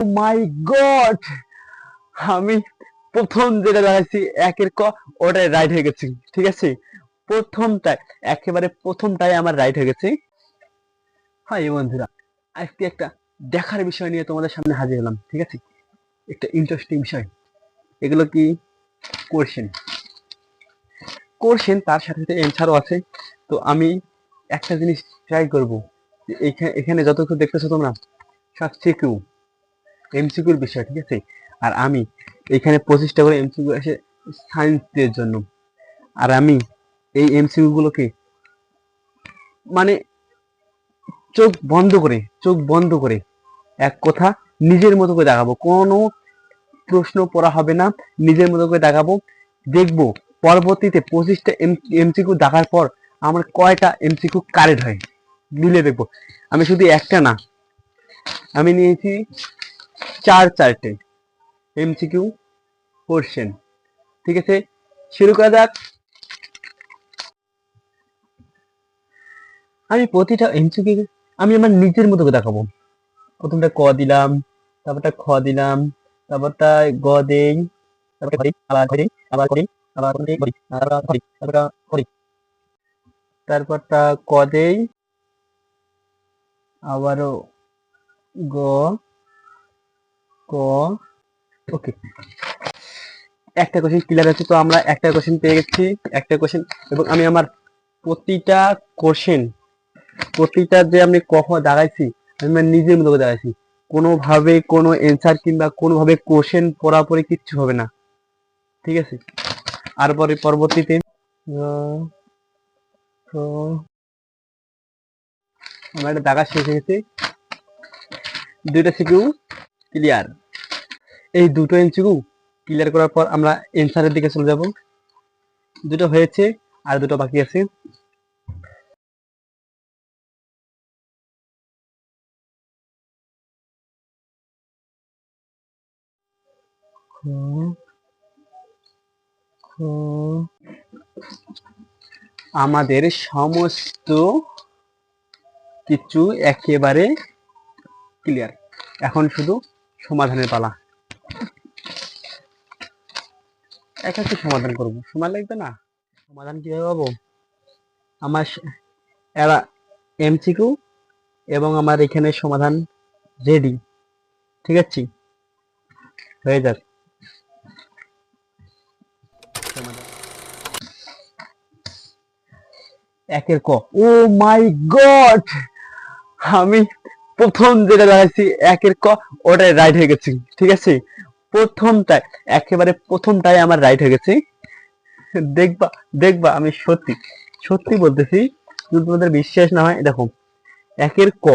মাই god, আমি প্রথম যেটা লাগাইছি একের ক, ওটাই রাইট হয়ে গেছি। ঠিক আছে, প্রথমটাই, একেবারে প্রথমটাই আমার রাইট হয়ে গেছে। হ্যাঁ বন্ধুরা, আজকে একটা দেখার বিষয় নিয়ে তোমাদের সামনে হাজির হলাম। ঠিক আছে, একটা ইন্টারেস্টিং বিষয়। এগুলো কি কোশ্চেন, তার সাথে সাথে অ্যান্সারও আছে। তো আমি একটা জিনিস ট্রাই করব, যে এখানে যত কিছু দেখতেছো তোমরা সব সিকিউ, এমসিকিউর বিষয়। ঠিক আছে, আর আমি এখানে 25টা করে এমসিকিউ আসে সায়েন্সের জন্য। আর আমি এই এমসিকিউ গুলোকে মানে চোখ বন্ধ করে এক কথা নিজের মতো করে দেখাবো। কোনো প্রশ্ন পড়া হবে না, নিজের মতো করে দেখাবো। দেখবো পরবর্তীতে 25টা এমসিকিউ দেখার পর আমার কয়টা এমসিকিউ কারেক্ট হয়, মিলে দেখবো। আমি শুধু একটা না, আমি নিয়েছি চারটে এমসিকিউ কোশ্চেন। ঠিক আছে, শুরু করা যাক। আমি প্রতিটা এমসিকিউ আমি আমার নিজের মতো করে দেখাবো। প্রথমটা ক দিলাম, তারপরটা খ দিলাম, তারপরটা গ দেই, তারপরে করি, আবার করি, আবার করি, আবার করি, করি, আবার করি, তারপরটা করি, তারপরটা ক দেই, আবারও গ, ক। ওকে, একটা কোশ্চেন ক্লিয়ার আছে। তো আমরা একটা কোশ্চেন পেয়ে গেছি, একটা কোশ্চেন। এবং আমি আমার প্রতিটা কোশ্চেন, প্রতিটা যে আমি কখ দাগাইছি, আমি আমার নিজের মতো করে দাগাইছি। কোনোভাবে কোনো এনসার কিংবা কোনোভাবে কোশ্চেন পড়াপড়ি কিচ্ছু হবে না। ঠিক আছে, আর পরে পরবর্তীতে তো আমার একটা দাগা শেষ হয়ে গেছে, দুইটা সিকিউ ক্লিয়ার। এই দুটো এমসিকিউ ক্লিয়ার করার পর আমরা এনসারের দিকে চলে যাব। দুটো হয়েছে, আর দুটো বাকি আছে। আমাদের সমস্ত কিছু একেবারে ক্লিয়ার, এখন শুধু সমাধানের পালা। একা কি সমাধান করব, সময় লাগবে না। সমাধান কিভাবে পাবো? আমার এরা এমসিকিউ এবং আমার এখানে সমাধান রেডি। ঠিক আছে, হয়ে যাক সমাধান। একের ক, ও মাই গড, আমি প্রথম যেটা লাগাইছি একের ক, ওটাই রাইট হয়ে গেছি। ঠিক আছে, প্রথমটাই, একেবারে প্রথমটাই আমার রাইট হয়ে গেছে। দেখবা, আমি সত্যি সত্যি বলতেছি। যদি তোমাদের বিশ্বাস না হয়, দেখো একের ক,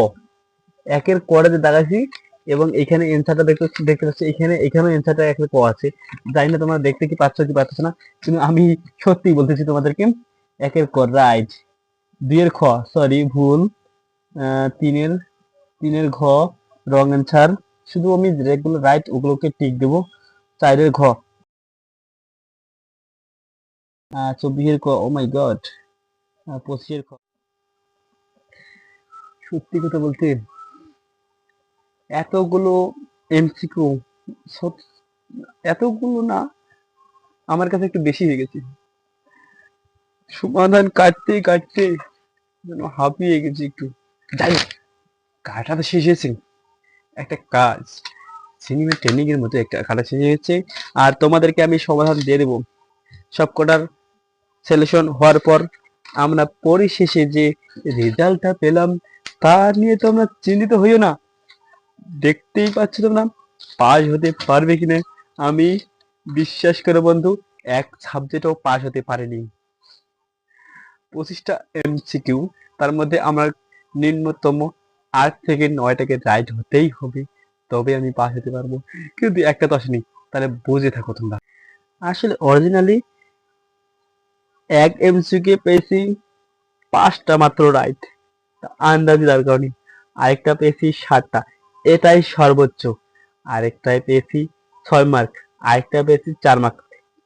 একের কটা যে দাগাইছি, এবং এখানে এনসারটা দেখতে পাচ্ছি, এখানেও এনসারটা একের ক আছে। জানি না তোমরা দেখতে কি পাচ্ছ কি পাচ্ছ না, কিন্তু আমি সত্যি বলতেছি তোমাদেরকে, একের ক রাইট। দুইয়ের খ সরি ভুল, তিনের তিনের ঘ রং অ্যান্সার। শুধু আমি যেগুলো রাইট ওগুলোকে টিক দেবো। চারের ঘ, 24-এর ক, ও মাই গড, 25-এর খ। সত্যি কথা বলতে এতগুলো এমসিকিউ, এতগুলো না, আমার কাছে একটু বেশি হয়ে গেছে। সমাধান কাটতে কাটতে যেন হাঁপিয়ে গেছি একটু। যাই হোক, কাটা তো শেষ হয়েছে। একটা কাজ, সিনেমা ট্রেনিং এর মতো একটা কাটা শেষ হয়েছে। আর তোমাদেরকে আমি সমাধান দিয়ে দেবো সবকটার। সলিউশন হওয়ার পর আমরা পরিশেষে যে রেজাল্টটা পেলাম, তা নিয়ে তোমরা চিন্তিত হইও না। দেখতেই পাচ্ছ তোমরা পাস হতে পারবে কিনা। আমি বিশ্বাস করে বন্ধু, এক সাবজেক্টও পাস হতে পারিনি। 25টা এমসিকিউ, তার মধ্যে আমার নিম্নতম 8 থেকে 9টাকে রাইট হতেই হবে, তবে আমি পাস হতে পারবো। কিন্তু একটা তো আসেনি, তাহলে বুঝে থাকো তোমরা। আসলে অরিজিনালি এক এমসিকিউ পেয়েছি 5টা মাত্র রাইট, আন্দাজে দাঁড় করানি। আরেকটা পেয়েছি 7টা, এটাই সর্বোচ্চ। আরেকটায় পেয়েছি 6 মার্ক, আরেকটা পেয়েছি 4 মার্ক,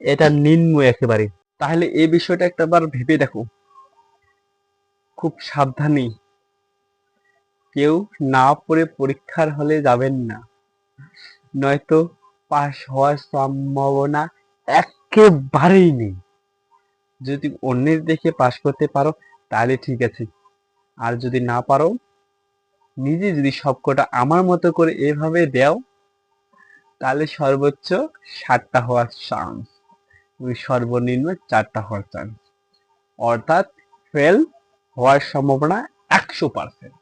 এটা নিম্ন একেবারে। তাহলে এই বিষয়টা একটাবার ভেবে দেখো। খুব সাবধানী, কেউ না পড়ে পরীক্ষার হলে যাবেন না। নয়তো পাস হওয়ার সম্ভাবনা একেবারেই নেই। যদি অন্যের দেখে পাস করতে পারো তাহলে ঠিক আছে, আর যদি না পারো, নিজে যদি সবকটা আমার মতো করে এভাবে দাও, তাহলে সর্বোচ্চ 7টা হওয়ার চান্স, সর্বনিম্ন 4টা হওয়ার চান্স, অর্থাৎ ফেল হওয়ার সম্ভাবনা 100%।